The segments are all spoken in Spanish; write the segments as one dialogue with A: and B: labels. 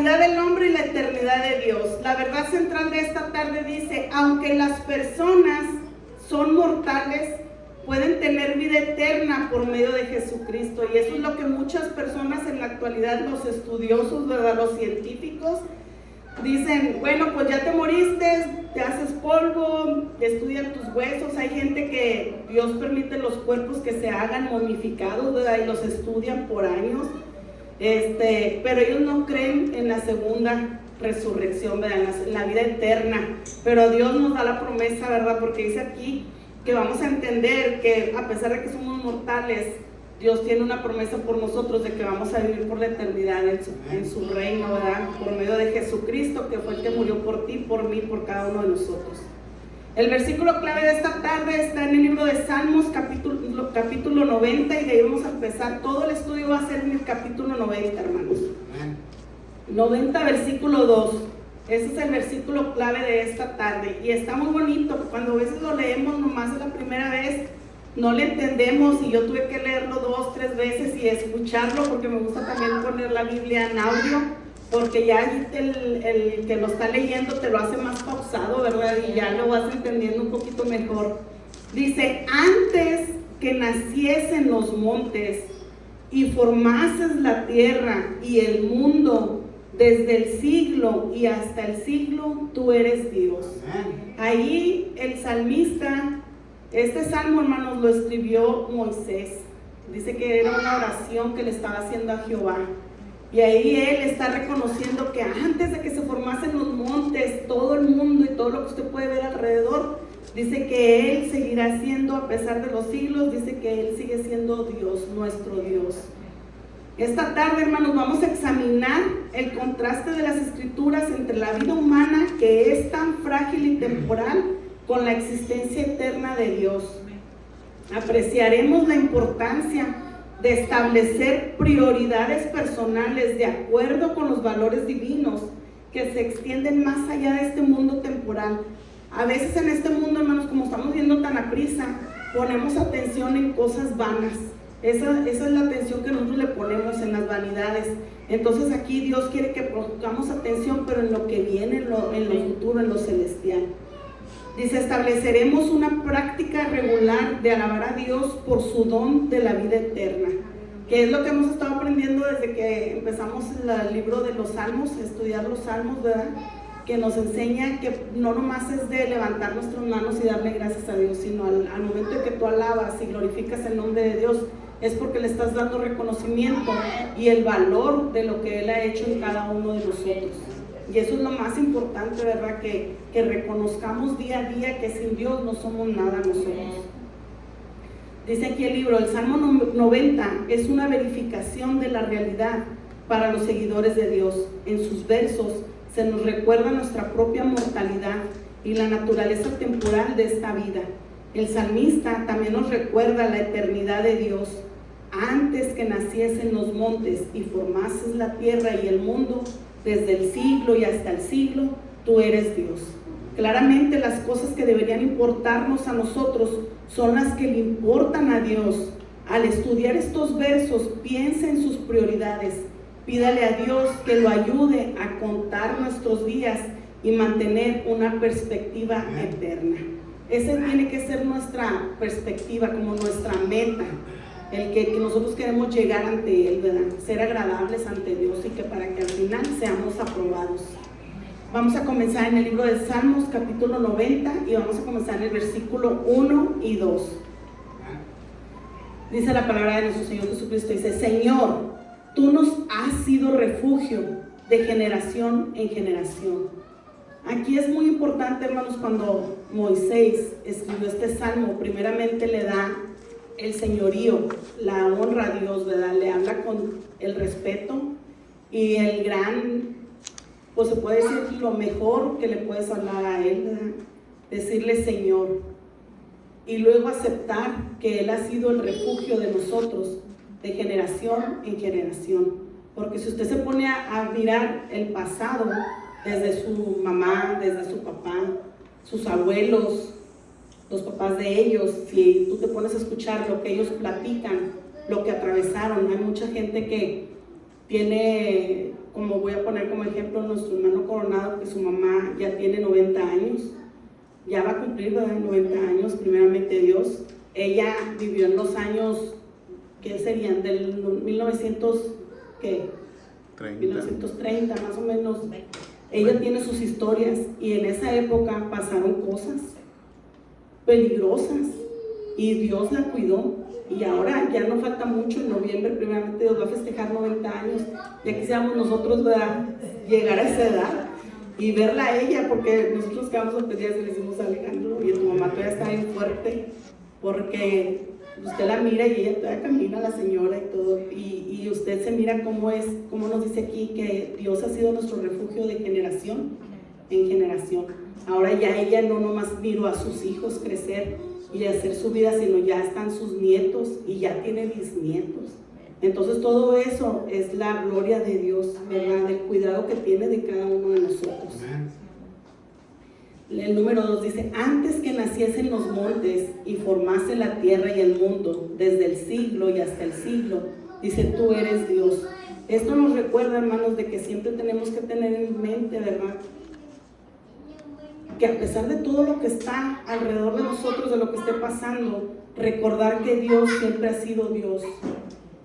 A: mortalidad del hombre y la eternidad de Dios. La verdad central de esta tarde dice: aunque las personas son mortales, pueden tener vida eterna por medio de Jesucristo. Y eso es lo que muchas personas en la actualidad, los estudiosos, ¿verdad?, los científicos, dicen: bueno, pues ya te moriste, te haces polvo, estudian tus huesos. Hay gente que Dios permite los cuerpos que se hagan momificados, ¿verdad?, y los estudian por años. Pero ellos no creen en la segunda resurrección, ¿verdad?, en la vida eterna. Pero Dios nos da la promesa, ¿verdad?, porque dice aquí que vamos a entender que a pesar de que somos mortales, Dios tiene una promesa por nosotros de que vamos a vivir por la eternidad en su reino, ¿verdad?, por medio de Jesucristo, que fue el que murió por ti, por mí, por cada uno de nosotros. El versículo clave de esta tarde está en el libro de Salmos, capítulo 90, y de ahí vamos a empezar. Todo el estudio va a ser en el capítulo 90, hermanos. 90, versículo 2. Ese es el versículo clave de esta tarde, y está muy bonito. Cuando a veces lo leemos nomás la primera vez, no le entendemos, y yo tuve que leerlo 2, 3 veces y escucharlo, porque me gusta también poner la Biblia en audio, porque ya el que lo está leyendo te lo hace más pausado, ¿verdad? Y ya lo vas entendiendo un poquito mejor. Dice: antes que naciesen los montes y formases la tierra y el mundo, desde el siglo y hasta el siglo, tú eres Dios. Ahí el salmista, este salmo, hermanos, lo escribió Moisés. Dice que era una oración que le estaba haciendo a Jehová. Y ahí él está reconociendo que antes de que se formasen los montes, todo el mundo y todo lo que usted puede ver alrededor, dice que él seguirá siendo, a pesar de los siglos, dice que él sigue siendo Dios, nuestro Dios. Esta tarde, hermanos, vamos a examinar el contraste de las escrituras entre la vida humana, que es tan frágil y temporal, con la existencia eterna de Dios. Apreciaremos la importancia de establecer prioridades personales de acuerdo con los valores divinos que se extienden más allá de este mundo temporal. A veces en este mundo, hermanos, como estamos viendo tan aprisa, ponemos atención en cosas vanas. Esa es la atención que nosotros le ponemos en las vanidades. Entonces aquí Dios quiere que pongamos atención, pero en lo que viene, en lo futuro, en lo celestial. Dice: estableceremos una práctica regular de alabar a Dios por su don de la vida eterna, que es lo que hemos estado aprendiendo desde que empezamos el libro de los Salmos, estudiar los Salmos, ¿verdad?, que nos enseña que no nomás es de levantar nuestras manos y darle gracias a Dios, sino al momento de que tú alabas y glorificas el nombre de Dios, es porque le estás dando reconocimiento y el valor de lo que Él ha hecho en cada uno de nosotros. Y eso es lo más importante, ¿verdad?, que reconozcamos día a día que sin Dios no somos nada nosotros. Dice aquí el libro, el Salmo 90 es una verificación de la realidad para los seguidores de Dios. En sus versos se nos recuerda nuestra propia mortalidad y la naturaleza temporal de esta vida. El salmista también nos recuerda la eternidad de Dios. Antes que naciesen los montes y formases la tierra y el mundo, desde el siglo y hasta el siglo, tú eres Dios. Claramente las cosas que deberían importarnos a nosotros son las que le importan a Dios. Al estudiar estos versos, piense en sus prioridades. Pídale a Dios que lo ayude a contar nuestros días y mantener una perspectiva eterna. Esa tiene que ser nuestra perspectiva, como nuestra meta, el que nosotros queremos llegar ante Él, ¿verdad?, ser agradables ante Dios, y que para que al final seamos aprobados. Vamos a comenzar en el libro de Salmos, capítulo 90, y vamos a comenzar en el versículo 1 y 2. Dice la palabra de nuestro Señor Jesucristo, dice: Señor, tú nos has sido refugio de generación en generación. Aquí es muy importante, hermanos, cuando Moisés escribió este salmo, primeramente le da el señorío, la honra a Dios, ¿verdad?, le habla con el respeto y el gran, pues se puede decir lo mejor que le puedes hablar a Él, ¿verdad?, decirle Señor, y luego aceptar que Él ha sido el refugio de nosotros de generación en generación. Porque si usted se pone a mirar el pasado, desde su mamá, desde su papá, sus abuelos, los papás de ellos, si tú te pones a escuchar lo que ellos platican, lo que atravesaron, hay mucha gente que tiene como voy a poner como ejemplo nuestro hermano Coronado, que su mamá ya tiene 90 años, ya va a cumplir, ¿verdad? 90 años, primeramente Dios. Ella vivió en los años, ¿qué serían? Del 1930 más o menos. Ella tiene sus historias y en esa época pasaron cosas peligrosas y Dios la cuidó. Y ahora ya no falta mucho, en noviembre primeramente Dios va a festejar 90 años. Ya quisiéramos nosotros, ¿verdad?, llegar a esa edad y verla a ella, porque nosotros quedamos sorprendidas y le decimos a Alejandro, y tu mamá todavía está bien fuerte, porque usted la mira y ella todavía camina, la señora y todo, y usted se mira cómo es, como nos dice aquí, que Dios ha sido nuestro refugio de generación en generación. Ahora ya ella no nomás miró a sus hijos crecer y hacer su vida, sino ya están sus nietos y ya tiene bisnietos. Entonces todo eso es la gloria de Dios, ¿verdad?, del cuidado que tiene de cada uno de nosotros. El número 2 dice: antes que naciesen los montes y formase la tierra y el mundo, desde el siglo y hasta el siglo, dice, tú eres Dios. Esto nos recuerda, hermanos, de que siempre tenemos que tener en mente, ¿verdad?, que a pesar de todo lo que está alrededor de nosotros, de lo que esté pasando, recordar que Dios siempre ha sido Dios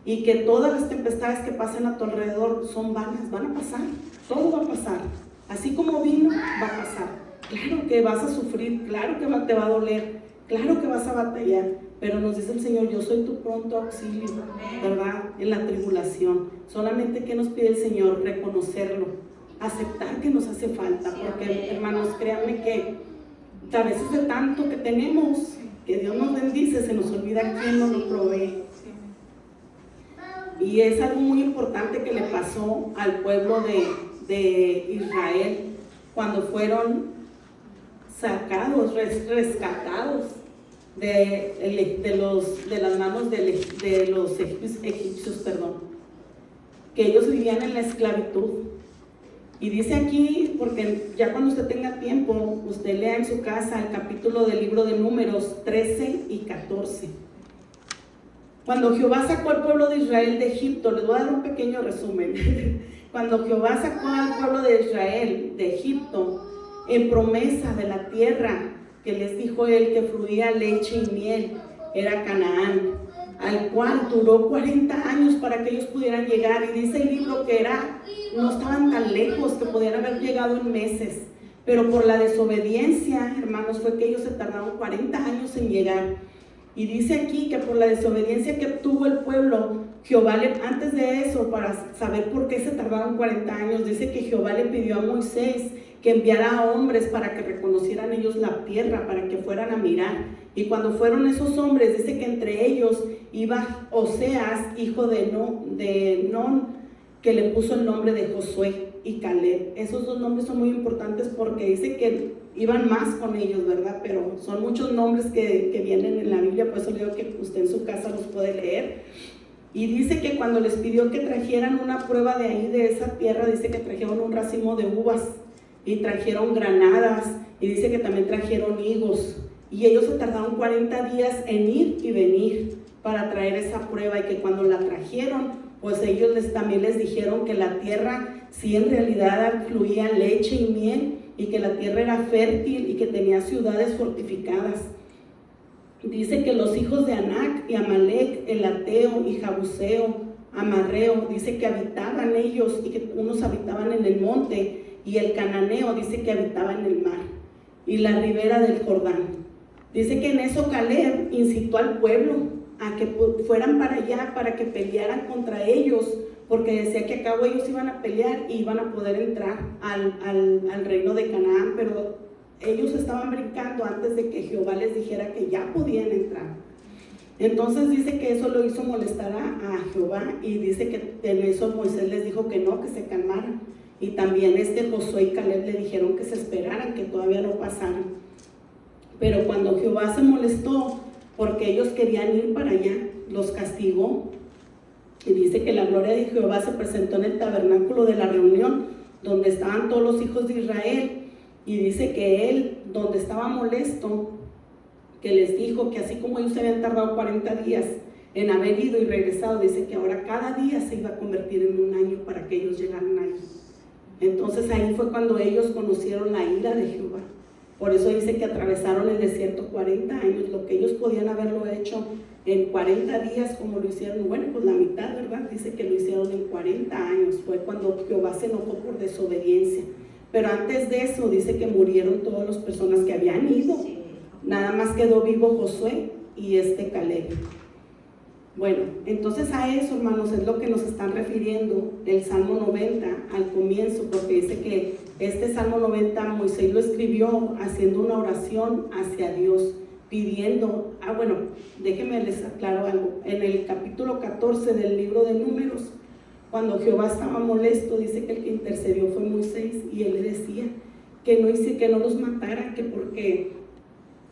A: y que todas las tempestades que pasen a tu alrededor son vanas, van a pasar, todo va a pasar, así como vino, va a pasar. Claro que vas a sufrir, claro que te va a doler, claro que vas a batallar, pero nos dice el Señor, yo soy tu pronto auxilio, ¿verdad?, en la tribulación. Solamente que nos pide el Señor, reconocerlo, aceptar que nos hace falta, porque hermanos, créanme que a veces de tanto que tenemos, que Dios nos bendice, se nos olvida quién nos lo provee. Y es algo muy importante que le pasó al pueblo de Israel cuando fueron sacados, rescatados de las manos de los egipcios, que ellos vivían en la esclavitud. Y dice aquí, porque ya cuando usted tenga tiempo, usted lea en su casa el capítulo del libro de Números 13 y 14. Cuando Jehová sacó al pueblo de Israel de Egipto, les voy a dar un pequeño resumen. Cuando Jehová sacó al pueblo de Israel de Egipto, en promesa de la tierra que les dijo él que fluía leche y miel, era Canaán, al cual duró 40 años para que ellos pudieran llegar. Y dice el libro que no estaban tan lejos, que podían haber llegado en meses, pero por la desobediencia, hermanos, fue que ellos se tardaron 40 años en llegar. Y dice aquí que por la desobediencia que tuvo el pueblo, Jehová antes de eso, para saber por qué se tardaron 40 años, dice que Jehová le pidió a Moisés que enviara a hombres para que reconocieran ellos la tierra, para que fueran a mirar. Y cuando fueron esos hombres, dice que entre ellos iba Oseas, hijo de Non, que le puso el nombre de Josué, y Caleb. Esos dos nombres son muy importantes porque dice que iban más con ellos, ¿verdad? Pero son muchos nombres que vienen en la Biblia, por eso le digo que usted en su casa los puede leer. Y dice que cuando les pidió que trajeran una prueba de ahí, de esa tierra, dice que trajeron un racimo de uvas y trajeron granadas, y dice que también trajeron higos. Y ellos se tardaron 40 días en ir y venir para traer esa prueba, y que cuando la trajeron, pues ellos también les dijeron que la tierra sí en realidad fluía leche y miel, y que la tierra era fértil y que tenía ciudades fortificadas. Dice que los hijos de Anac y Amalek, Elateo y Jabuseo, Amarreo, dice que habitaban ellos, y que unos habitaban en el monte, y el cananeo dice que habitaba en el mar y la ribera del Jordán. Dice que en eso Caleb incitó al pueblo a que fueran para allá, para que pelearan contra ellos, porque decía que a cabo ellos iban a pelear y iban a poder entrar al reino de Canaán, pero ellos estaban brincando antes de que Jehová les dijera que ya podían entrar. Entonces dice que eso lo hizo molestar a Jehová, y dice que en eso Moisés les dijo que no, que se calmaran, y también Josué y Caleb le dijeron que se esperaran, que todavía no pasaran. Pero cuando Jehová se molestó porque ellos querían ir para allá, los castigó. Y dice que la gloria de Jehová se presentó en el tabernáculo de la reunión, donde estaban todos los hijos de Israel. Y dice que él, donde estaba molesto, que les dijo que así como ellos se habían tardado 40 días, en haber ido y regresado, dice que ahora cada día se iba a convertir en un año para que ellos llegaran ahí. Entonces ahí fue cuando ellos conocieron la ira de Jehová. Por eso dice que atravesaron el desierto 40 años, lo que ellos podían haberlo hecho en 40 días como lo hicieron, bueno, pues la mitad, ¿verdad? Dice que lo hicieron en 40 años, fue cuando Jehová se enojó por desobediencia. Pero antes de eso dice que murieron todas las personas que habían ido, nada más quedó vivo Josué y Caleb. Bueno, entonces a eso, hermanos, es lo que nos están refiriendo el Salmo 90 al comienzo, porque dice que este Salmo 90 Moisés lo escribió haciendo una oración hacia Dios, pidiendo, bueno, déjenme les aclaro algo, en el capítulo 14 del libro de Números, cuando Jehová estaba molesto, dice que el que intercedió fue Moisés, y él le decía que no los matara, que porque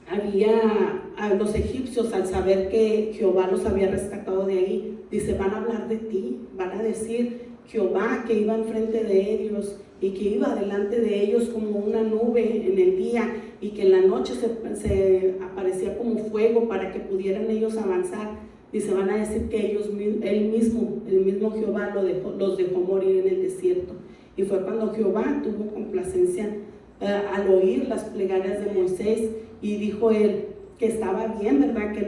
A: había a los egipcios, al saber que Jehová los había rescatado de ahí, dice, van a hablar de ti, van a decir Jehová que iba enfrente de ellos y que iba delante de ellos como una nube en el día y que en la noche se aparecía como fuego para que pudieran ellos avanzar. Dice, van a decir que el mismo Jehová los dejó morir en el desierto. Y fue cuando Jehová tuvo complacencia al oír las plegarias de Moisés, y dijo él que estaba bien, ¿verdad? Que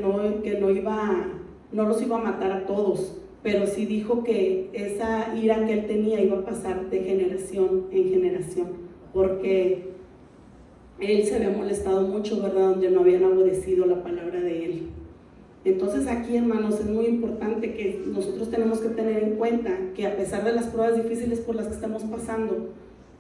A: no los iba a matar a todos, pero sí dijo que esa ira que él tenía iba a pasar de generación en generación, porque él se había molestado mucho, ¿verdad? Donde no habían obedecido la palabra de él. Entonces aquí, hermanos, es muy importante que nosotros tenemos que tener en cuenta que a pesar de las pruebas difíciles por las que estamos pasando,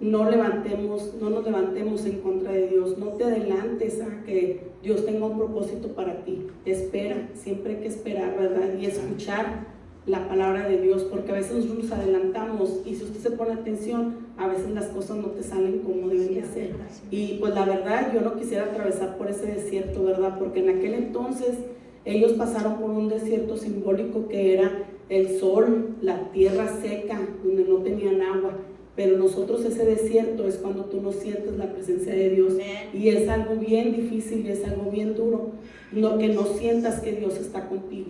A: no nos levantemos en contra de Dios, no te adelantes a que Dios tenga un propósito para ti. Espera, siempre hay que esperar, ¿verdad? Y escuchar la palabra de Dios, porque a veces nosotros nos adelantamos, y si usted se pone atención, a veces las cosas no te salen como deben de ser. Y pues la verdad, yo no quisiera atravesar por ese desierto, ¿verdad? Porque en aquel entonces ellos pasaron por un desierto simbólico que era el sol, la tierra seca, donde no tenían agua. Pero nosotros ese desierto es cuando tú no sientes la presencia de Dios, y es algo bien difícil, es algo bien duro, que no sientas que Dios está contigo.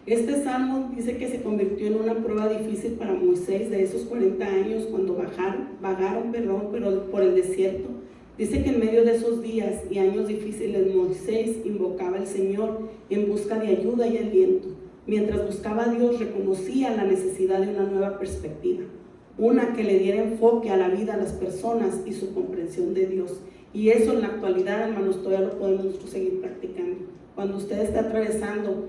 A: Este salmo dice que se convirtió en una prueba difícil para Moisés de esos 40 años cuando vagaron por el desierto. Dice que en medio de esos días y años difíciles Moisés invocaba al Señor en busca de ayuda y aliento. Mientras buscaba a Dios, reconocía la necesidad de una nueva perspectiva, una que le diera enfoque a la vida, a las personas y su comprensión de Dios. Y eso en la actualidad, hermanos, todavía lo podemos seguir practicando. Cuando usted está atravesando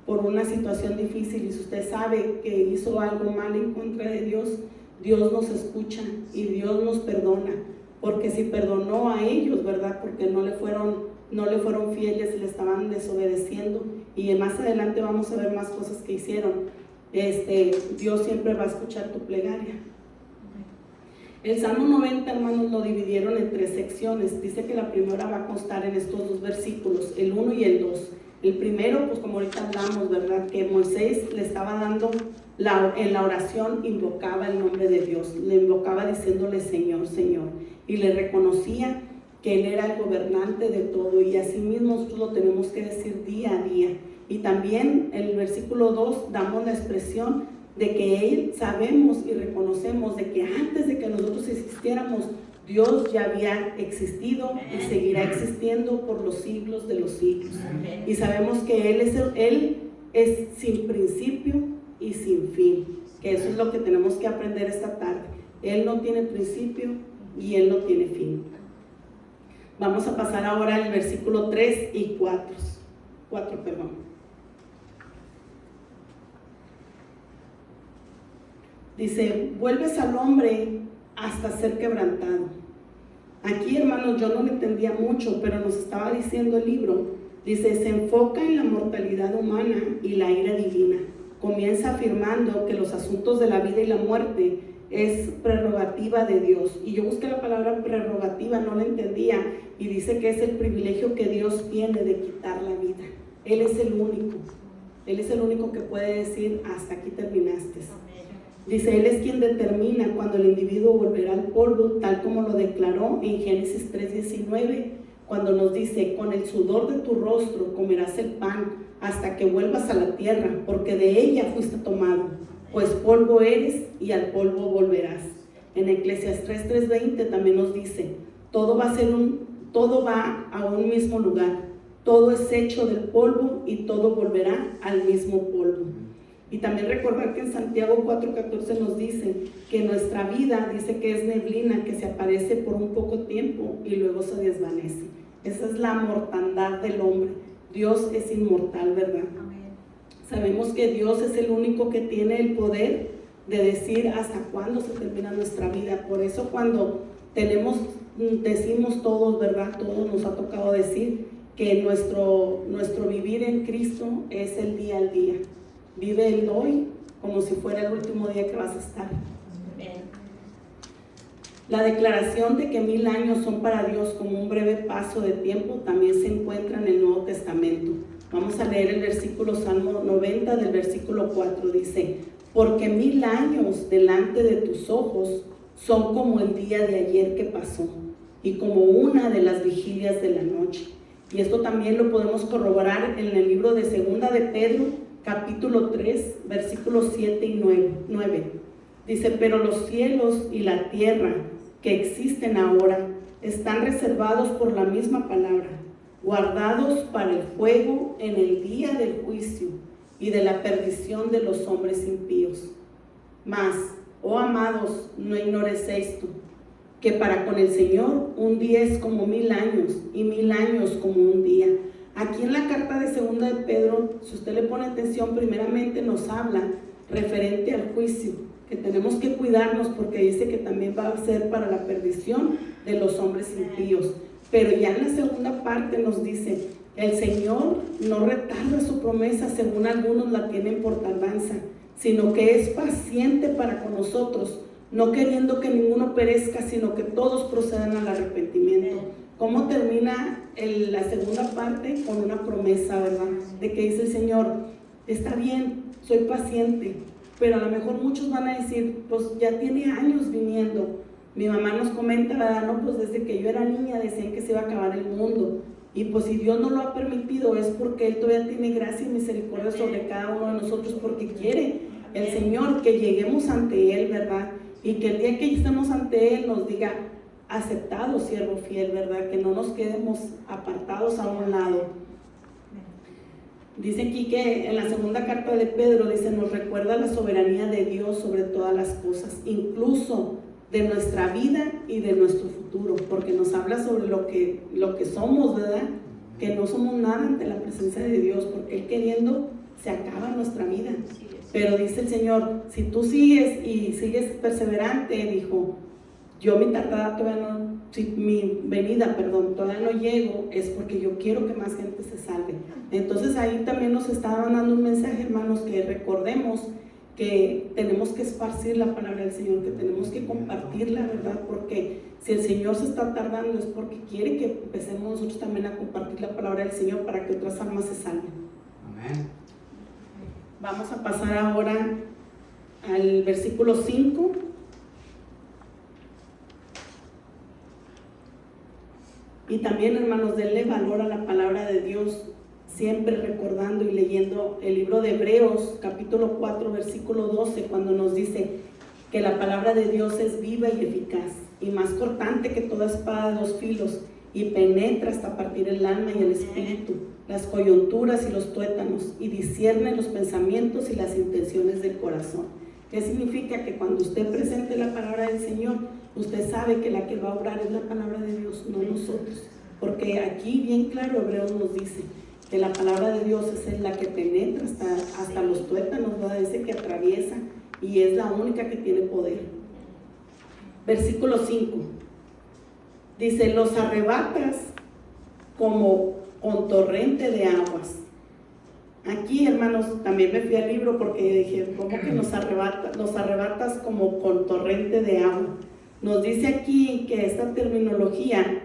A: por una situación difícil y si usted sabe que hizo algo mal en contra de Dios, Dios nos escucha y Dios nos perdona. Porque si perdonó a ellos, ¿verdad? Porque no le fueron fieles y le estaban desobedeciendo. Y más adelante vamos a ver más cosas que hicieron. Dios siempre va a escuchar tu plegaria. El Salmo 90, hermanos, lo dividieron en 3 secciones. Dice que la primera va a constar en estos 2 versículos, el 1 y el 2. El primero, pues como ahorita hablamos, ¿verdad? Que Moisés le estaba dando, en la oración invocaba el nombre de Dios. Le invocaba diciéndole Señor, Señor. Y le reconocía que Él era el gobernante de todo. Y así mismo nosotros lo tenemos que decir día a día. Y también en el versículo 2 damos la expresión de que Él sabemos y reconocemos de que antes de que nosotros existiéramos, Dios ya había existido y seguirá existiendo por los siglos de los siglos. Y sabemos que Él es sin principio y sin fin, que eso es lo que tenemos que aprender esta tarde. Él no tiene principio y Él no tiene fin. Vamos a pasar ahora al versículo 3 y 4. Dice, vuelves al hombre hasta ser quebrantado. Aquí, hermanos, yo no lo entendía mucho, pero nos estaba diciendo el libro. Dice, se enfoca en la mortalidad humana y la ira divina. Comienza afirmando que los asuntos de la vida y la muerte es prerrogativa de Dios. Y yo busqué la palabra prerrogativa, no la entendía. Y dice que es el privilegio que Dios tiene de quitar la vida. Él es el único. Él es el único que puede decir, hasta aquí terminaste. Dice, Él es quien determina cuando el individuo volverá al polvo, tal como lo declaró en Génesis 3:19, cuando nos dice, con el sudor de tu rostro comerás el pan hasta que vuelvas a la tierra, porque de ella fuiste tomado, pues polvo eres y al polvo volverás. En Eclesiastés 3:20 también nos dice, todo va a un mismo lugar, todo es hecho del polvo y todo volverá al mismo polvo. Y también recordar que en Santiago 4:14 nos dice que nuestra vida, dice que es neblina que se aparece por un poco tiempo y luego se desvanece. Esa es la mortandad del hombre. Dios es inmortal, ¿verdad? Amén. Sabemos que Dios es el único que tiene el poder de decir hasta cuándo se termina nuestra vida. Por eso cuando decimos todos, ¿verdad? Todos nos ha tocado decir que nuestro vivir en Cristo es el día al día. Vive el hoy como si fuera el último día que vas a estar. La declaración de que 1000 años son para Dios como un breve paso de tiempo también se encuentra en el Nuevo Testamento. Vamos a leer el versículo Salmo 90 del versículo 4. Dice, porque 1000 años delante de tus ojos son como el día de ayer que pasó y como una de las vigilias de la noche. Y esto también lo podemos corroborar en el libro de Segunda de Pedro, capítulo 3, versículos 7 y 9. Dice, pero los cielos y la tierra que existen ahora están reservados por la misma palabra, guardados para el fuego en el día del juicio y de la perdición de los hombres impíos. Mas, oh amados, no ignores esto, que para con el Señor un día es como 1000 años y 1000 años como un día. Aquí en la carta de Segunda de Pedro, si usted le pone atención, primeramente nos habla referente al juicio, que tenemos que cuidarnos porque dice que también va a ser para la perdición de los hombres impíos. Pero ya en la segunda parte nos dice, el Señor no retarda su promesa según algunos la tienen por tardanza, sino que es paciente para con nosotros, no queriendo que ninguno perezca, sino que todos procedan al arrepentimiento. ¿Cómo termina la segunda parte? Con una promesa, ¿verdad? De que dice el Señor, está bien, soy paciente, pero a lo mejor muchos van a decir, pues ya tiene años viniendo. Mi mamá nos comenta, ¿verdad? No, pues desde que yo era niña decían que se iba a acabar el mundo. Y pues si Dios no lo ha permitido es porque Él todavía tiene gracia y misericordia sobre cada uno de nosotros, porque quiere el Señor que lleguemos ante Él, ¿verdad? Y que el día que estemos ante Él nos diga, aceptado siervo fiel, ¿verdad? Que no nos quedemos apartados a un lado. Dice aquí que en la segunda carta de Pedro, dice, nos recuerda la soberanía de Dios sobre todas las cosas, incluso de nuestra vida y de nuestro futuro, porque nos habla sobre lo que somos, ¿verdad? Que no somos nada ante la presencia de Dios, porque Él queriendo se acaba nuestra vida. Pero dice el Señor, si tú sigues y sigues perseverante, dijo, yo mi venida, todavía no llego, es porque yo quiero que más gente se salve. Entonces ahí también nos estaban dando un mensaje, hermanos, que recordemos que tenemos que esparcir la palabra del Señor, que tenemos que compartirla, ¿verdad? Porque si el Señor se está tardando es porque quiere que empecemos nosotros también a compartir la palabra del Señor para que otras almas se salven. Amén. Vamos a pasar ahora al versículo 5. Y también, hermanos, denle valor a la palabra de Dios, siempre recordando y leyendo el libro de Hebreos, capítulo 4, versículo 12, cuando nos dice que la palabra de Dios es viva y eficaz, y más cortante que toda espada de 2 filos, y penetra hasta partir el alma y el espíritu, las coyunturas y los tuétanos, y discierne los pensamientos y las intenciones del corazón. ¿Qué significa? Que cuando usted presente la palabra del Señor, usted sabe que la que va a obrar es la palabra de Dios, no nosotros. Porque aquí bien claro Hebreos nos dice que la palabra de Dios es la que penetra hasta los tuétanos, ¿verdad? Dice que atraviesa y es la única que tiene poder. Versículo 5. Dice, los arrebatas como con torrente de aguas. Aquí, hermanos, también me fui al libro porque dije, ¿cómo que nos arrebatas como con torrente de agua? Nos dice aquí que esta terminología,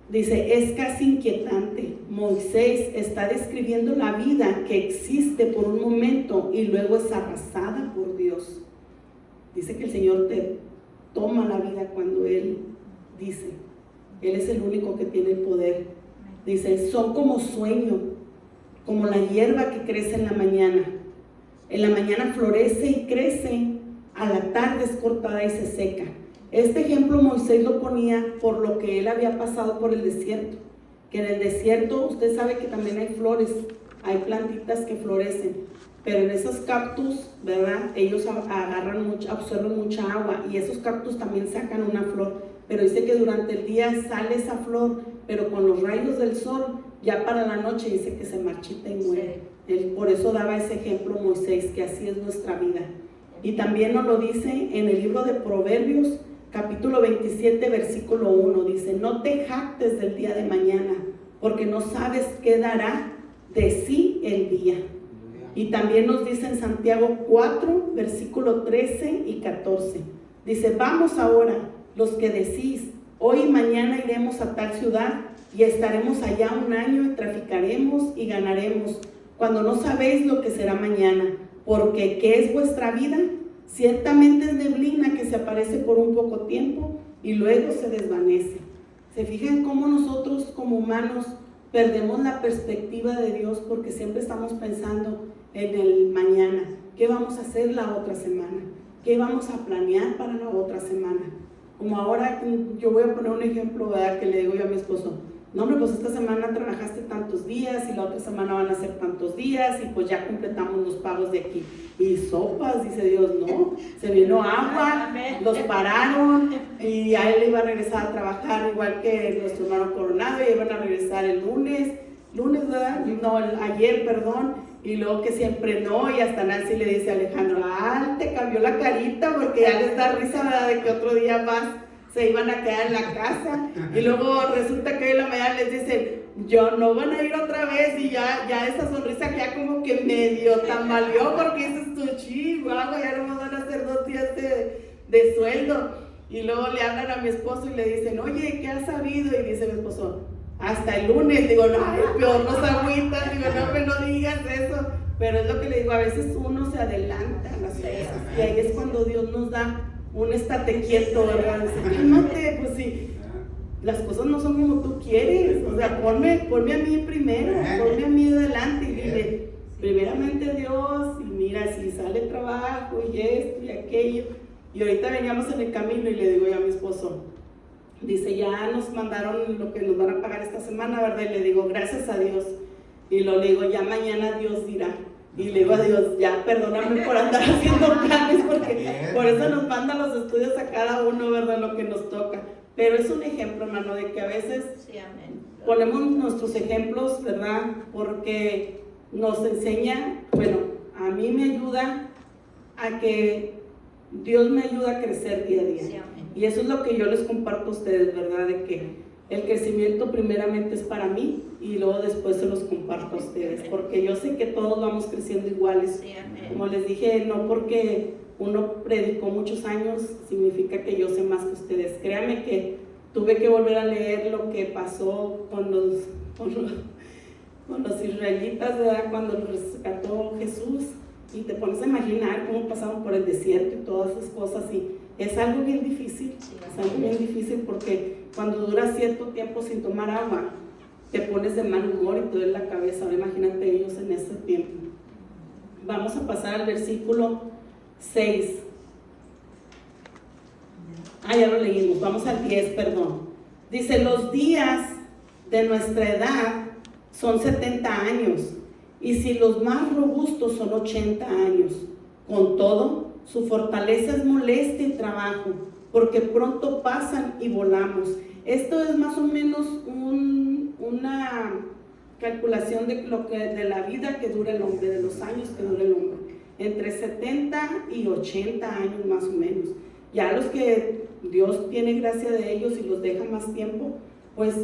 A: dice, es casi inquietante. Moisés está describiendo la vida que existe por un momento y luego es arrasada por Dios. Dice que el Señor te toma la vida cuando Él dice, Él es el único que tiene el poder. Dice, son como sueño, como la hierba que crece en la mañana. En la mañana florece y crece, a la tarde es cortada y se seca. Este ejemplo Moisés lo ponía por lo que él había pasado por el desierto. Que en el desierto usted sabe que también hay flores, hay plantitas que florecen, pero en esos cactus, ¿verdad? Ellos absorben mucha agua y esos cactus también sacan una flor, pero dice que durante el día sale esa flor, pero con los rayos del sol, ya para la noche dice que se marchita y muere. Él, por eso daba ese ejemplo Moisés, que así es nuestra vida. Y también nos lo dice en el libro de Proverbios, capítulo 27, versículo 1, dice, no te jactes del día de mañana, porque no sabes qué dará de sí el día. Y también nos dice en Santiago 4, versículo 13 y 14, dice, vamos ahora, los que decís, hoy y mañana iremos a tal ciudad, y estaremos allá un año, y traficaremos y ganaremos, cuando no sabéis lo que será mañana, porque ¿qué es vuestra vida? Ciertamente es neblina que se aparece por un poco tiempo y luego se desvanece. ¿Se fijan cómo nosotros como humanos perdemos la perspectiva de Dios porque siempre estamos pensando en el mañana? ¿Qué vamos a hacer la otra semana? ¿Qué vamos a planear para la otra semana? Como ahora yo voy a poner un ejemplo, ¿verdad? Que le digo yo a mi esposo, no hombre, pues esta semana trabajaste tantos días y la otra semana van a ser tantos días y pues ya completamos los pagos de aquí. Y sopas, dice Dios, no, se vino agua, los pararon y a él iba a regresar a trabajar igual que nuestro hermano Coronado, y iban a regresar el lunes, ¿verdad? No, ayer, perdón, y luego que siempre no, y hasta Nancy le dice a Alejandro, te cambió la carita porque ya les da risa, ¿verdad? De que otro día más se iban a quedar en la casa, y luego resulta que hoy en la mañana les dicen, yo no van a ir otra vez, y ya esa sonrisa ya como que medio tambaleó, porque dices tú, chihuahua, ya no me van a hacer 2 días de sueldo. Y luego le hablan a mi esposo y le dicen, oye, ¿qué has sabido? Y dice mi esposo, hasta el lunes. Digo, no, peor nos agüitas, digo, no digas eso. Pero es lo que le digo, a veces uno se adelanta a las cosas, y ahí es cuando Dios nos da un estate quieto, ¿verdad? Dice, cálmate, pues sí, las cosas no son como tú quieres, o sea, ponme a mí primero, ponme a mí adelante y dile, primeramente Dios, y mira, si sale trabajo y esto y aquello. Y ahorita veníamos en el camino y le digo yo a mi esposo, dice, ya nos mandaron lo que nos van a pagar esta semana, ¿verdad? Y le digo, gracias a Dios. Y lo le digo, ya mañana Dios dirá. Y le digo a Dios, ya perdóname por andar haciendo planes, porque por eso nos mandan los estudios a cada uno, ¿verdad? Lo que nos toca. Pero es un ejemplo, hermano, de que a veces ponemos nuestros ejemplos, ¿verdad? Porque nos enseña, bueno, a mí me ayuda a que Dios me ayuda a crecer día a día. Y eso es lo que yo les comparto a ustedes, ¿verdad? De que el crecimiento primeramente es para mí y luego después se los comparto a ustedes, porque yo sé que todos vamos creciendo iguales. Como les dije, no porque uno predicó muchos años significa que yo sé más que ustedes. Créanme que tuve que volver a leer lo que pasó con los israelitas, ¿verdad? Cuando los rescató Jesús, y te pones a imaginar cómo pasaron por el desierto y todas esas cosas, y es algo bien difícil, porque cuando duras cierto tiempo sin tomar agua, te pones de mal humor y te duele la cabeza. Ahora imagínate ellos en ese tiempo. Vamos a pasar al versículo 6. Ya lo leímos, vamos al 10, perdón. Dice, los días de nuestra edad son 70 años, y si los más robustos son 80 años. Con todo, su fortaleza es molestia y trabajo, porque pronto pasan y volamos. Esto es más o menos una calculación de la vida que dura el hombre, de los años que dura el hombre, entre 70 y 80 años más o menos. Ya los que Dios tiene gracia de ellos y los deja más tiempo, pues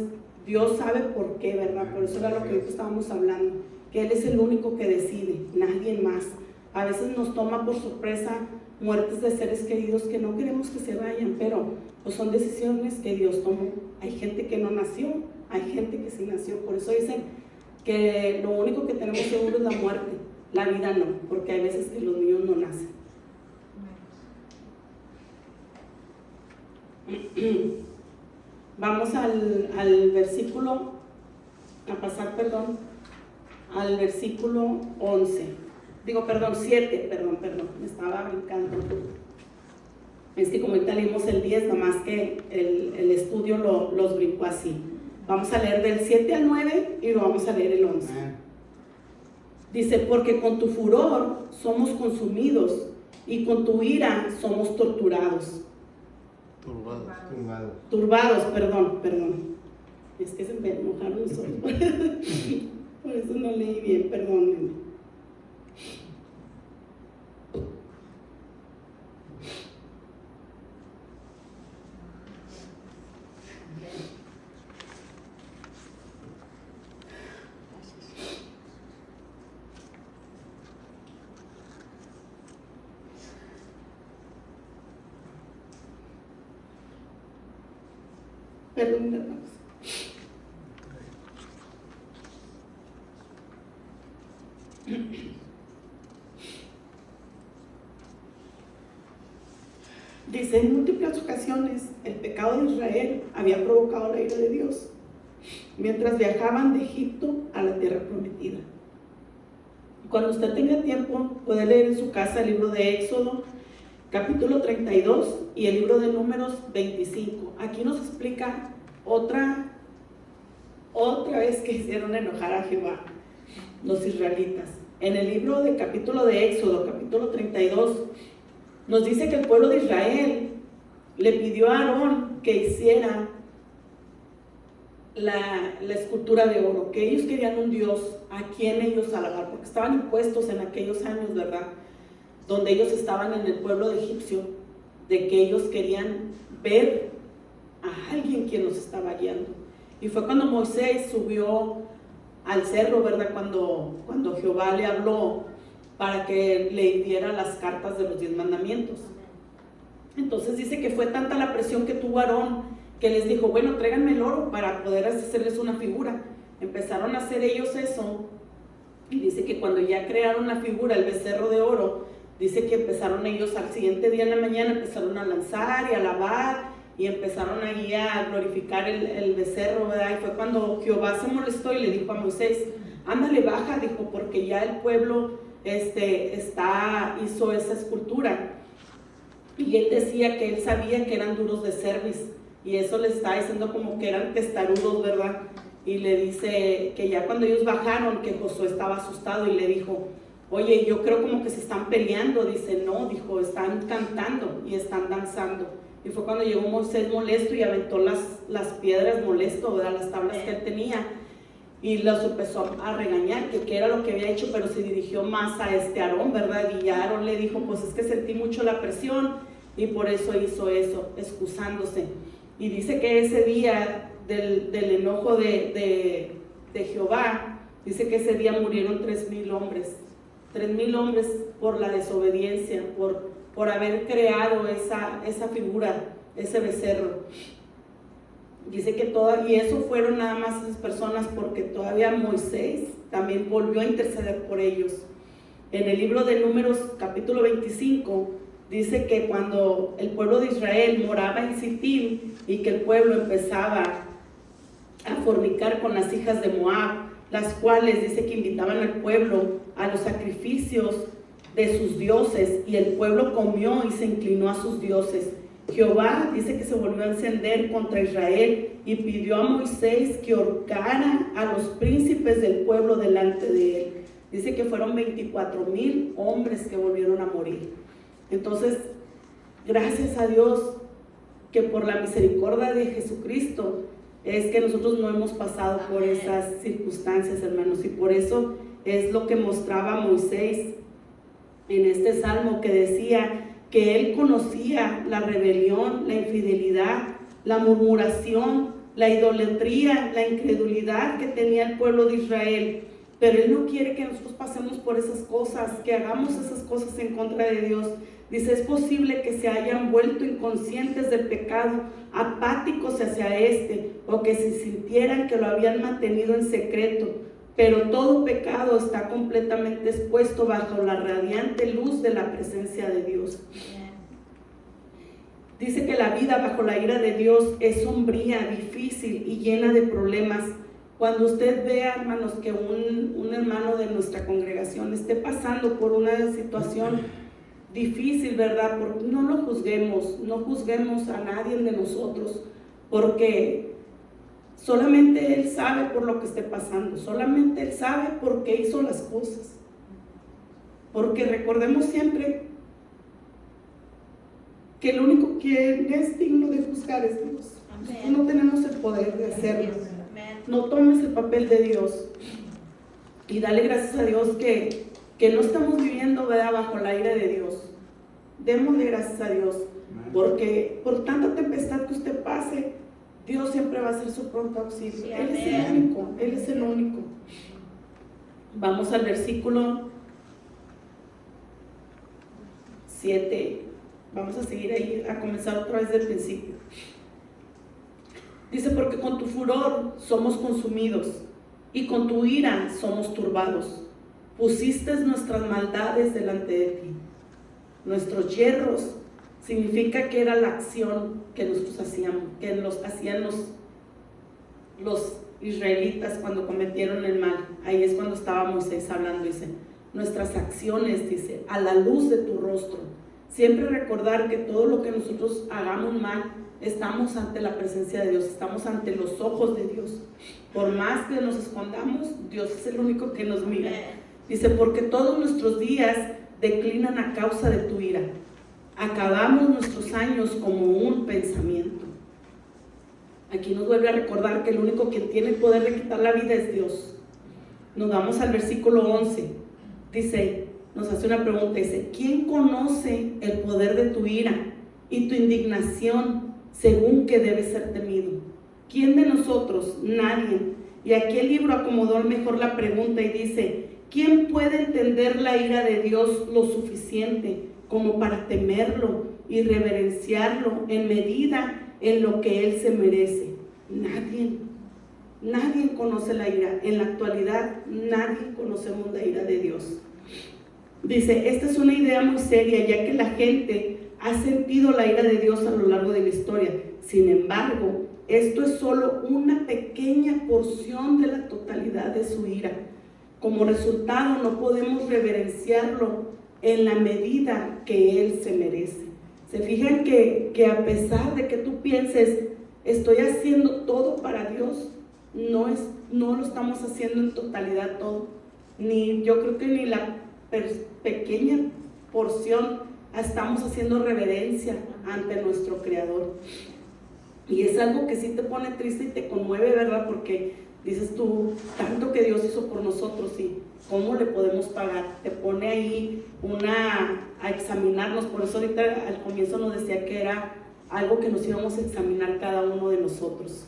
A: Dios sabe por qué, ¿verdad? Por eso era lo que hoy estábamos hablando, que Él es el único que decide, nadie más. A veces nos toma por sorpresa muertes de seres queridos que no queremos que se vayan, pero pues son decisiones que Dios tomó. Hay gente que no nació, hay gente que sí nació. Por eso dicen que lo único que tenemos seguro es la muerte, la vida no, porque hay veces que los niños no nacen. Vamos al versículo, al versículo 7, me estaba brincando. Es que como ahorita leímos el 10, nomás que el estudio los brincó así. Vamos a leer del 7 al 9 y lo vamos a leer el 11. Dice, porque con tu furor somos consumidos y con tu ira somos torturados. Turbados, perdón. Es que se me mojaron los ojos. Por eso no leí bien, perdónenme. Perdón, hermanos. Dice, en múltiples ocasiones el pecado de Israel había provocado la ira de Dios mientras viajaban de Egipto a la tierra prometida. Cuando usted tenga tiempo, puede leer en su casa el libro de Éxodo, capítulo 32 y el libro de Números 25. Aquí nos explica otra vez que hicieron enojar a Jehová los israelitas. En el libro de capítulo de Éxodo, capítulo 32, nos dice que el pueblo de Israel le pidió a Aarón que hiciera la escultura de oro, que ellos querían un Dios a quien ellos alabar, porque estaban impuestos en aquellos años, ¿verdad?, donde ellos estaban en el pueblo de egipcio, de que ellos querían ver a alguien quien los estaba guiando. Y fue cuando Moisés subió al cerro, ¿verdad?, cuando Jehová le habló para que le diera las cartas de los 10 mandamientos. Entonces dice que fue tanta la presión que tuvo Aarón, que les dijo, bueno, tráiganme el oro para poder hacerles una figura. Empezaron a hacer ellos eso, y dice que cuando ya crearon la figura, el becerro de oro, dice que empezaron ellos al siguiente día en la mañana, empezaron a lanzar y a alabar, y empezaron ahí a glorificar el becerro, ¿verdad? Y fue cuando Jehová se molestó y le dijo a Moisés, ándale, baja, dijo, porque ya el pueblo hizo esa escultura. Y él decía que él sabía que eran duros de cerviz, y eso le está diciendo como que eran testarudos, ¿verdad? Y le dice que ya cuando ellos bajaron, que Josué estaba asustado y le dijo, oye, yo creo como que se están peleando. Dice, no, dijo, están cantando y están danzando. Y fue cuando llegó Moisés molesto y aventó las piedras molesto, ¿verdad?, las tablas que él tenía, y los empezó a regañar, que era lo que había hecho, pero se dirigió más a Aarón, ¿verdad? Y ya Aarón le dijo, pues es que sentí mucho la presión y por eso hizo eso, excusándose. Y dice que ese día del enojo de Jehová, dice que ese día murieron 3,000 hombres. 3,000 hombres por la desobediencia, por haber creado esa figura, ese becerro. Dice que y eso fueron nada más esas personas, porque todavía Moisés también volvió a interceder por ellos. En el libro de Números, capítulo 25, dice que cuando el pueblo de Israel moraba en Sitim y que el pueblo empezaba a fornicar con las hijas de Moab, las cuales dice que invitaban al pueblo a los sacrificios de sus dioses, y el pueblo comió y se inclinó a sus dioses. Jehová dice que se volvió a encender contra Israel y pidió a Moisés que ahorcara a los príncipes del pueblo delante de él. Dice que fueron 24,000 hombres que volvieron a morir. Entonces, gracias a Dios que por la misericordia de Jesucristo es que nosotros no hemos pasado por esas circunstancias, hermanos, y por eso es lo que mostraba Moisés en este salmo, que decía que él conocía la rebelión, la infidelidad, la murmuración, la idolatría, la incredulidad que tenía el pueblo de Israel, pero él no quiere que nosotros pasemos por esas cosas, que hagamos esas cosas en contra de Dios. Dice, es posible que se hayan vuelto inconscientes del pecado, apáticos hacia o que se sintieran que lo habían mantenido en secreto, pero todo pecado está completamente expuesto bajo la radiante luz de la presencia de Dios. Dice que la vida bajo la ira de Dios es sombría, difícil y llena de problemas. Cuando usted vea, hermanos, que un hermano de nuestra congregación esté pasando por una situación difícil, ¿verdad? No lo juzguemos, no juzguemos a nadie de nosotros, porque solamente Él sabe por lo que esté pasando, solamente Él sabe por qué hizo las cosas. Porque recordemos siempre que el único quien es digno de juzgar es Dios. Nosotros no tenemos el poder de hacerlo. No tomes el papel de Dios y dale gracias a Dios que no estamos viviendo, ¿verdad?, bajo la ira de Dios. Démosle gracias a Dios, porque por tanta tempestad que usted pase, Dios siempre va a ser su pronto auxilio. Él es el único, Él es el único. Vamos al versículo 7. Vamos a seguir ahí, a comenzar otra vez del principio. Dice, porque con tu furor somos consumidos y con tu ira somos turbados. Pusiste nuestras maldades delante de ti. Nuestros yerros significa que era la acción que nosotros hacíamos, que los hacían los israelitas cuando cometieron el mal. Ahí es cuando estaba Moisés hablando, dice, nuestras acciones, dice, a la luz de tu rostro. Siempre recordar que todo lo que nosotros hagamos mal, estamos ante la presencia de Dios, estamos ante los ojos de Dios. Por más que nos escondamos, Dios es el único que nos mira. Dice, porque todos nuestros días declinan a causa de tu ira. Acabamos nuestros años como un pensamiento. Aquí nos vuelve a recordar que el único que tiene el poder de quitar la vida es Dios. Nos vamos al versículo 11. Dice, nos hace una pregunta, dice, ¿quién conoce el poder de tu ira y tu indignación según que debe ser temido? ¿Quién de nosotros? Nadie. Y aquí el libro acomodó mejor la pregunta y dice, ¿quién puede entender la ira de Dios lo suficiente como para temerlo y reverenciarlo en medida en lo que Él se merece? Nadie. Nadie conoce la ira. En la actualidad, nadie conocemos la ira de Dios. Dice, esta es una idea muy seria, ya que la gente ha sentido la ira de Dios a lo largo de la historia. Sin embargo, esto es solo una pequeña porción de la totalidad de su ira. Como resultado, no podemos reverenciarlo en la medida que Él se merece. ¿Se fijan que a pesar de que tú pienses, estoy haciendo todo para Dios, no lo estamos haciendo en totalidad todo? Yo creo que ni la pequeña porción estamos haciendo reverencia ante nuestro Creador. Y es algo que sí te pone triste y te conmueve, ¿verdad? Porque dices tú, tanto que Dios hizo por nosotros y ¿cómo le podemos pagar? Te pone ahí a examinarnos. Por eso ahorita al comienzo nos decía que era algo que nos íbamos a examinar cada uno de nosotros.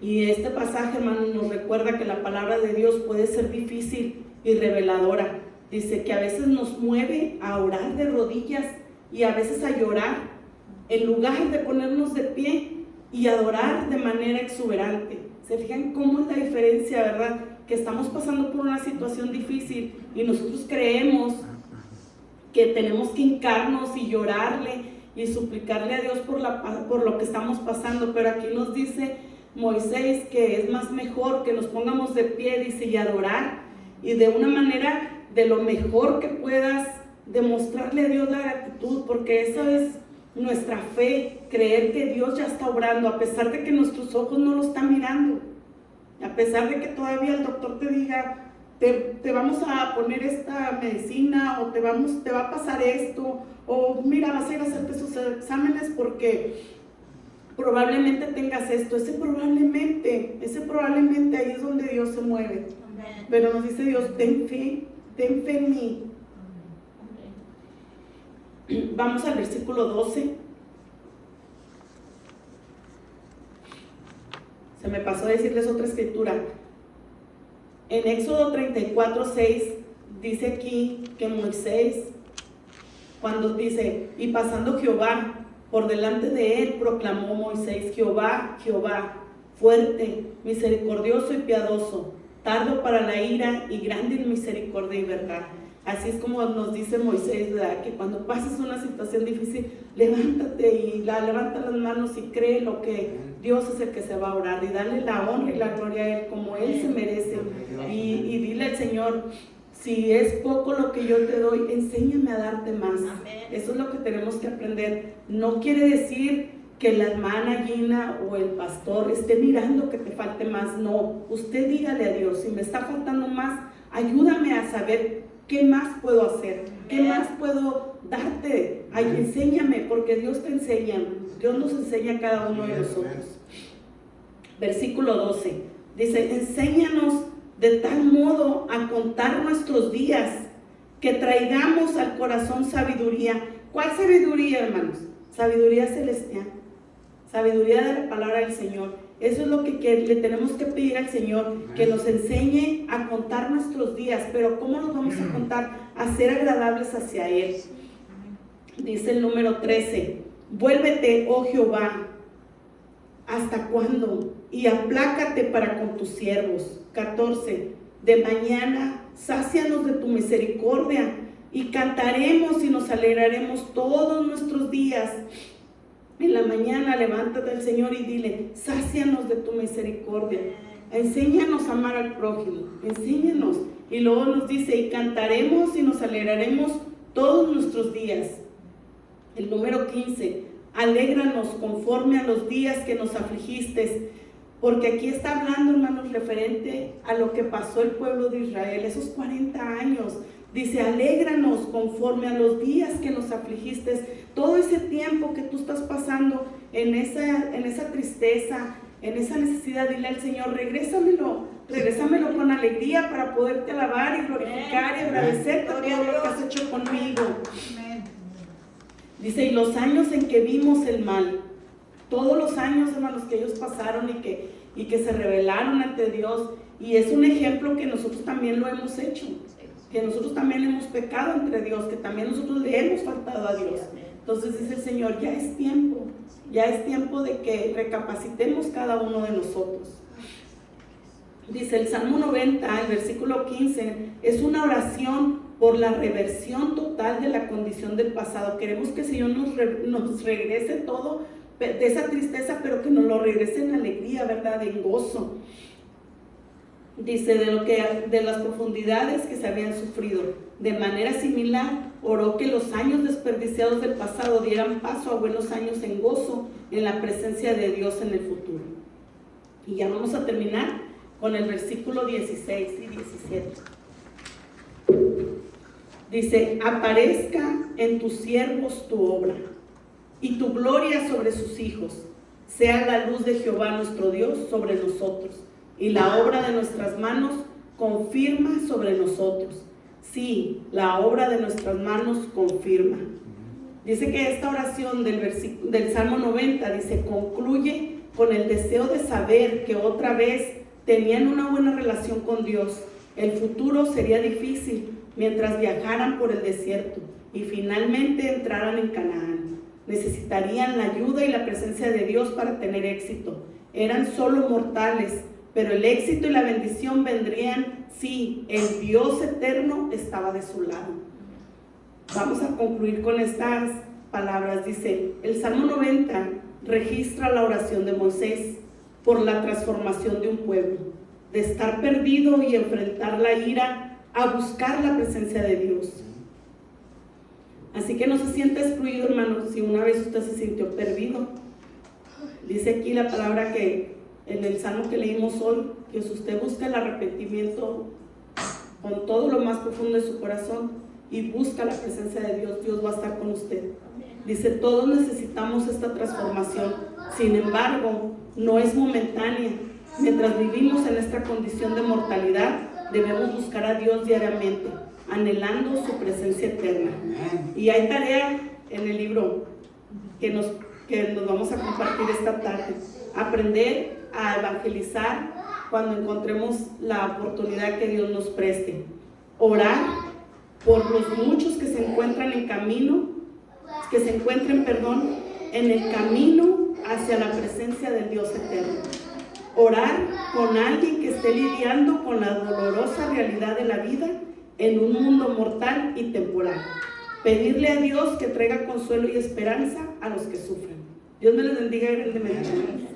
A: Y este pasaje, hermano, nos recuerda que la palabra de Dios puede ser difícil y reveladora. Dice que a veces nos mueve a orar de rodillas y a veces a llorar en lugar de ponernos de pie y adorar de manera exuberante. ¿Se fijan cómo es la diferencia, verdad? Que estamos pasando por una situación difícil y nosotros creemos que tenemos que hincarnos y llorarle y suplicarle a Dios por lo que estamos pasando, pero aquí nos dice Moisés que es más mejor que nos pongamos de pie, dice, y adorar, y de una manera de lo mejor que puedas demostrarle a Dios la gratitud, porque eso es nuestra fe, creer que Dios ya está obrando, a pesar de que nuestros ojos no lo están mirando, a pesar de que todavía el doctor te diga, te vamos a poner esta medicina, o te va a pasar esto, o mira, vas a ir a hacerte esos exámenes porque probablemente tengas esto. Ese probablemente ahí es donde Dios se mueve. Amén. Pero nos dice Dios, ten fe en mí. Amén. Vamos al versículo 12. Se me pasó a decirles otra escritura. En Éxodo 34:6 dice aquí que Moisés, cuando dice, y pasando Jehová por delante de él, proclamó Moisés, Jehová, Jehová, fuerte, misericordioso y piadoso, tardo para la ira y grande en misericordia y verdad. Así es como nos dice Moisés, ¿verdad? Que cuando pases una situación difícil, levántate y levanta las manos y cree lo que Dios es el que se va a orar, y dale la honra y la gloria a Él como Él se merece, y dile al Señor, si es poco lo que yo te doy, enséñame a darte más. Eso es lo que tenemos que aprender. No quiere decir que la hermana Gina o el pastor esté mirando que te falte más. No, usted dígale a Dios, si me está faltando más, ayúdame a saber qué más puedo hacer, qué más puedo darte. Ay, enséñame, porque Dios te enseña. Dios nos enseña a cada uno de nosotros. Versículo 12 dice, enséñanos de tal modo a contar nuestros días, que traigamos al corazón sabiduría. ¿Cuál sabiduría, hermanos? Sabiduría celestial, sabiduría de la palabra del Señor. Eso es lo que le tenemos que pedir al Señor, que nos enseñe a contar nuestros días. Pero ¿cómo nos vamos a contar? A ser agradables hacia Él. Dice el número 13, vuélvete, oh Jehová, ¿hasta cuándo? Y aplácate para con tus siervos. 14, de mañana sácianos de tu misericordia, y cantaremos y nos alegraremos todos nuestros días. En la mañana levántate al Señor y dile, sácianos de tu misericordia. Enséñanos a amar al prójimo, enséñanos. Y luego nos dice, y cantaremos y nos alegraremos todos nuestros días. El número 15, alégranos conforme a los días que nos afligiste. Porque aquí está hablando, hermanos, referente a lo que pasó el pueblo de Israel, esos 40 años. Dice, alégranos conforme a los días que nos afligiste. Todo ese tiempo que tú estás pasando en esa tristeza, en esa necesidad, dile al Señor, regrésamelo con alegría para poderte alabar y glorificar y agradecerte todo lo que has hecho conmigo. Dice, y los años en que vimos el mal, todos los años, hermanos, que ellos pasaron y que se rebelaron ante Dios, y es un ejemplo que nosotros también lo hemos hecho, que nosotros también hemos pecado entre Dios, que también nosotros le hemos faltado a Dios. Entonces dice el Señor, ya es tiempo de que recapacitemos cada uno de nosotros. Dice el Salmo 90, el versículo 15, es una oración por la reversión total de la condición del pasado. Queremos que el Señor nos regrese todo de esa tristeza, pero que nos lo regrese en alegría, ¿verdad? En gozo. Dice, de las profundidades que se habían sufrido. De manera similar, oró que los años desperdiciados del pasado dieran paso a buenos años en gozo en la presencia de Dios en el futuro. Y ya vamos a terminar con el versículo 16 y 17. Dice, aparezca en tus siervos tu obra, y tu gloria sobre sus hijos. Sea la luz de Jehová nuestro Dios sobre nosotros, y la obra de nuestras manos confirma sobre nosotros. Sí, la obra de nuestras manos confirma. Dice que esta oración del Salmo 90, dice, concluye con el deseo de saber que otra vez tenían una buena relación con Dios. El futuro sería difícil mientras viajaran por el desierto y finalmente entraran en Canaán. Necesitarían la ayuda y la presencia de Dios para tener éxito. Eran solo mortales, pero el éxito y la bendición vendrían si el Dios eterno estaba de su lado. Vamos a concluir con estas palabras. Dice, el Salmo 90 registra la oración de Moisés por la transformación de un pueblo, de estar perdido y enfrentar la ira a buscar la presencia de Dios. Así que no se sienta excluido, hermanos, si una vez usted se sintió perdido. Dice aquí la palabra que en el salmo que leímos hoy, que si usted busca el arrepentimiento con todo lo más profundo de su corazón y busca la presencia de Dios, Dios va a estar con usted. Dice, todos necesitamos esta transformación. Sin embargo, no es momentánea. Mientras vivimos en esta condición de mortalidad, debemos buscar a Dios diariamente, anhelando su presencia eterna. Y hay tarea en el libro que nos vamos a compartir esta tarde. Aprender a evangelizar cuando encontremos la oportunidad que Dios nos preste. Orar por los muchos que se encuentran en el camino hacia la presencia del Dios eterno. Orar con alguien que esté lidiando con la dolorosa realidad de la vida en un mundo mortal y temporal. Pedirle a Dios que traiga consuelo y esperanza a los que sufren. Dios me les bendiga grandemente. Amén.